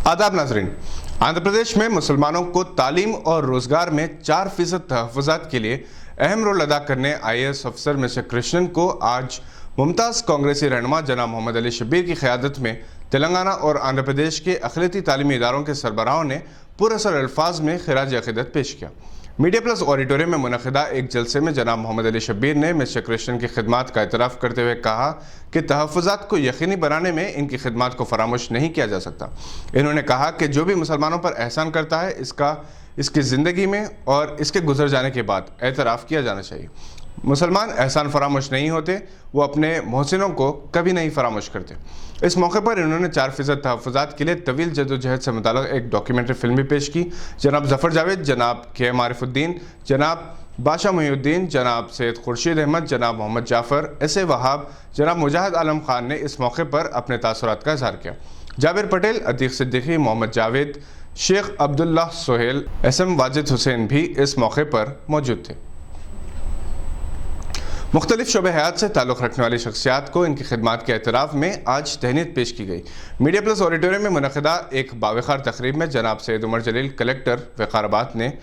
आदाब नाज़रीन। आंध्र प्रदेश में मुसलमानों को तालीम और रोजगार में 4% तहफ़्फ़ुज़ात के लिए अहम रोल अदा करने IAS अफसर मिस्टर कृष्णन को आज मुमताज़ कांग्रेसी रहनुमा जनाब मोहम्मद अली शब्बीर की क़यादत में तेलंगाना और आंध्र प्रदेश के अक़लियती तालीमी इदारों के सरबराहों ने पुरअसर अल्फाज में ख़िराज अक़ीदत पेश किया। मीडिया प्लस ऑडिटोरियम में मुनक़िदा एक जलसे में जनाब मोहम्मद अली शब्बीर ने मिस्टर कृष्णन की खिदमात का एतराफ़ करते हुए कहा कि तहफ़्फ़ुज़ात को यकीनी बनाने में इनकी खिदमात को फरामोश नहीं किया जा सकता। इन्होंने कहा कि जो भी मुसलमानों पर एहसान करता है इसकी ज़िंदगी में और इसके गुजर जाने के बाद एतराफ़ किया जाना चाहिए। मुसलमान एहसान फरामोश नहीं होते, वो अपने मोहसिनों को कभी नहीं फरामोश करते। इस मौके पर इन्होंने 4% तहफ़्फ़ुज़ात के लिए तवील जद्दोजहद से मुताल्लिक़ एक डॉक्यूमेंट्री फिल्म भी पेश की। जनाब ज़फ़र जावेद, जनाब KM आरिफुद्दीन, जनाब बादशाह मुहीउद्दीन, जनाब सैयद खुर्शीद अहमद, जनाब मोहम्मद जाफ़र, SA वहाब, जनाब मुजाहिद आलम खान ने इस मौके पर अपने तासुरात का इज़हार किया। जाबिर पटेल, अतीक सिद्दीकी, मोहम्मद जावेद, शेख अब्दुल्लाह सोहेल, SM वाजिद हुसैन भी इस मौके पर मौजूद थे। मुख्तलिफ शोबे हयात से ताल्लुक़ रखने वाली शख्सियात को इनकी खिदमात के एतराफ़ में आज तहनीत पेश की गई। मीडिया प्लस ऑडिटोरियम में मुनक़िदा एक बावक़ार तक़रीब में जनाब सैयद उमर जलील कलेक्टर विकाराबाद ने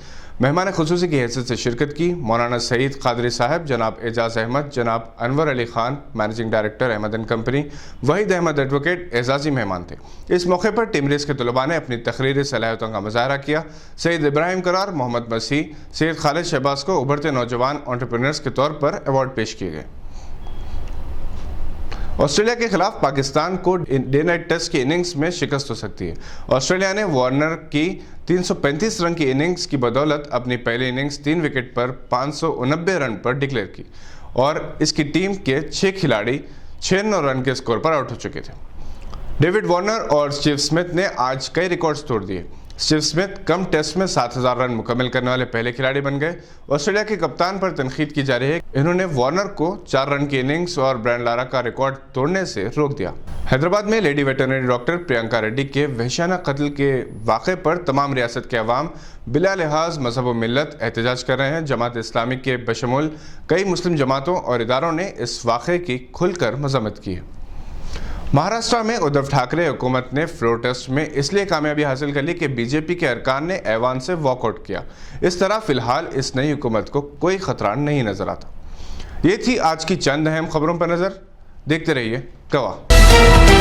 मेहमान खुसूसी की हैसियत से शिरकत की। मौलाना सईद क़ादरी साहब, जनाब एजाज़ अहमद, जनाब Anwar Ali Khan, managing director Ahmed and company, Waheed Ahmed advocate एजाज़ी मेहमान थे। इस मौके पर टिमरीज़ के तलबा ने अपनी तकरीरी सलाहियतों का मुज़ाहरा किया। सईद इब्राहिम करार, मोहम्मद मसीह, सैयद खालिद शहबाज को उभरते नौजवान एंटरप्रेन्योर्स के तौर पर अवार्ड पेश किए गए। ऑस्ट्रेलिया के खिलाफ पाकिस्तान को डे नाइट टेस्ट की इनिंग्स में शिकस्त हो सकती है। ऑस्ट्रेलिया ने वार्नर की 335 रन की इनिंग्स की बदौलत अपनी पहली इनिंग्स 3 विकेट पर 589 रन पर डिक्लेयर की और इसकी टीम के 6 खिलाड़ी 96 रन के स्कोर पर आउट हो चुके थे। डेविड वार्नर और स्टीव स्मिथ ने आज कई रिकॉर्ड्स तोड़ दिए। स्टीव स्मिथ कम टेस्ट में 7000 रन मुकम्मल करने वाले पहले खिलाड़ी बन गए। ऑस्ट्रेलिया के कप्तान पर तनकीद की जा रही है। इन्होंने वार्नर को 4 रन की इनिंग्स और ब्रायन लारा का रिकॉर्ड तोड़ने से रोक दिया। हैदराबाद में lady veterinary doctor Priyanka Reddy के वहशियाना कत्ल के वाक़े पर तमाम रियासत के अवाम बिला लिहाज मजहब व मिल्लत एहतजाज कर रहे हैं। जमात इस्लामी के बशमूल कई मुस्लिम जमातों और इदारों ने इस वाक़े की खुलकर मजम्मत की है। महाराष्ट्र में उद्धव ठाकरे हुकूमत ने फ्लोर टेस्ट में इसलिए कामयाबी हासिल कर ली कि बीजेपी के अरकान ने ऐवान से वॉकआउट किया। इस तरह फिलहाल इस नई हुकूमत को कोई खतरा नहीं नजर आता। ये थी आज की चंद अहम खबरों पर नजर। देखते रहिए गवाह।